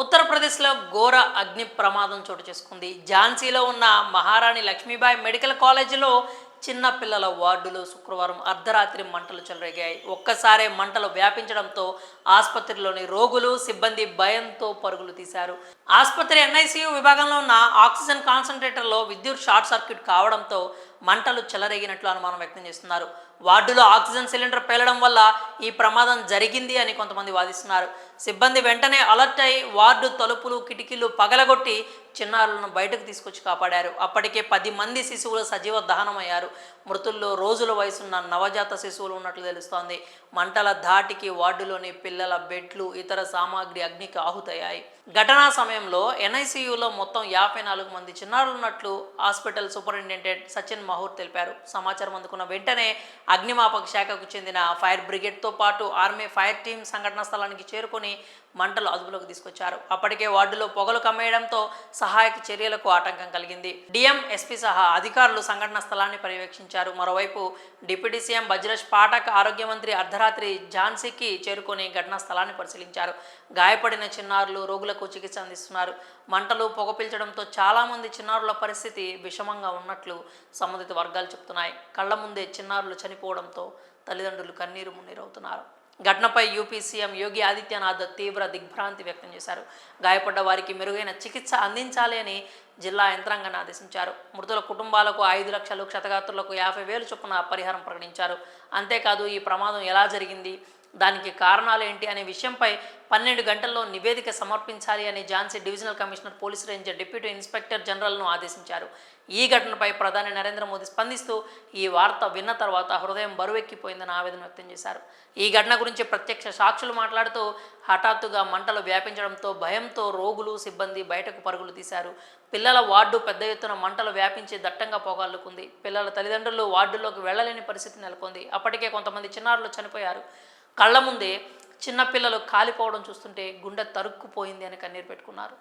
ఉత్తరప్రదేశ్లో ఘోర అగ్ని ప్రమాదం చోటు చేసుకుంది. ఝాన్సీలో ఉన్న మహారాణి లక్ష్మీబాయి మెడికల్ కాలేజీలో చిన్న పిల్లల వార్డులో శుక్రవారం అర్ధరాత్రి మంటలు చెలరేగాయి. ఒక్కసారే మంటలు వ్యాపించడంతో ఆసుపత్రిలోని రోగులు సిబ్బంది భయంతో పరుగులు తీశారు. ఆసుపత్రి ఎన్ఐసియు విభాగంలో ఉన్న ఆక్సిజన్ కాన్సన్ట్రేటర్లో విద్యుత్ షార్ట్ సర్క్యూట్ కావడంతో మంటలు చెలరేగినట్లు అనుమానం వ్యక్తం చేస్తున్నారు. వార్డులో ఆక్సిజన్ సిలిండర్ పేలడం వల్ల ఈ ప్రమాదం జరిగింది అని కొంతమంది వాదిస్తున్నారు. సిబ్బంది వెంటనే అలర్ట్ అయి వార్డు తలుపులు కిటికీలు పగలగొట్టి చిన్నారులను బయటకు తీసుకొచ్చి కాపాడారు. అప్పటికే 10 మంది శిశువులు సజీవ దహనమయ్యారు. మృతుల్లో రోజుల వయసున్న నవజాత శిశువులు ఉన్నట్లు తెలుస్తోంది. మంటల ధాటికి వార్డులోని పిల్లల బెడ్లు ఇతర సామాగ్రి అగ్నికి ఆహుతయ్యాయి. ఘటనా సమయంలో ఎన్ఐసియులో మొత్తం 54 మంది చిన్నారులు ఉన్నట్లు హాస్పిటల్ సూపరింటెండెంట్ సచిన్ మహూర్ తెలిపారు. సమాచారం అందుకున్న వెంటనే అగ్నిమాపక శాఖకు చెందిన ఫైర్ బ్రిగేడ్తో పాటు ఆర్మీ ఫైర్ టీం సంఘటనా స్థలానికి చేరుకొని మంటలు అదుపులోకి తీసుకొచ్చారు. అప్పటికే వార్డులో పొగలు కమ్మేయడంతో సహాయక చర్యలకు ఆటంకం కలిగింది. డిఎం ఎస్పీ సహా అధికారులు సంఘటనా స్థలాన్ని పర్యవేక్షించారు. మరోవైపు డిప్యూటీ సీఎం బజ్రష్ పాఠక్ ఆరోగ్య మంత్రి అర్ధరాత్రి ఝాన్సీకి చేరుకొని ఘటనా స్థలాన్ని పరిశీలించారు. గాయపడిన చిన్నారులు రోగులకు చికిత్స అందిస్తున్నారు. మంటలు పొగ పీల్చడంతో చాలామంది చిన్నారుల పరిస్థితి విషమంగా ఉన్నట్లు సంబంధిత వర్గాలు చెబుతున్నాయి. కళ్ల ముందే చిన్నారులు చనిపోవడంతో తల్లిదండ్రులు కన్నీరు మున్నీరవుతున్నారు. ఘటనపై యూపీ సీఎం యోగి ఆదిత్యనాథ్ తీవ్ర దిగ్భ్రాంతి వ్యక్తం చేశారు. గాయపడ్డ వారికి మెరుగైన చికిత్స అందించాలి అని జిల్లా యంత్రాంగాన్ని ఆదేశించారు. మృతుల కుటుంబాలకు 5 లక్షలు, క్షతగాత్రులకు 50,000 చొప్పున పరిహారం ప్రకటించారు. అంతేకాదు ఈ ప్రమాదం ఎలా జరిగింది, దానికి కారణాలు ఏంటి అనే విషయంపై 12 గంటల్లో నివేదిక సమర్పించాలి అని Jhansi divisional commissioner police ranger deputy inspector జనరల్ను ఆదేశించారు. ఈ ఘటనపై ప్రధాని నరేంద్ర మోదీ స్పందిస్తూ ఈ వార్త విన్న తర్వాత హృదయం బరువెక్కిపోయిందని ఆవేదన వ్యక్తం చేశారు. ఈ ఘటన గురించి ప్రత్యక్ష సాక్షులు మాట్లాడుతూ హఠాత్తుగా మంటలు వ్యాపించడంతో భయంతో రోగులు సిబ్బంది బయటకు పరుగులు తీశారు. పిల్లల వార్డు పెద్ద ఎత్తున మంటలు వ్యాపించి దట్టంగా పొగాల్లుకుంది. పిల్లల తల్లిదండ్రులు వార్డులోకి వెళ్లలేని పరిస్థితి నెలకొంది. అప్పటికే కొంతమంది చిన్నారులు చనిపోయారు. కళ్ల ముందే చిన్నపిల్లలు కాలిపోవడం చూస్తుంటే గుండె తరుక్కుపోయింది అని కన్నీరు పెట్టుకున్నారు.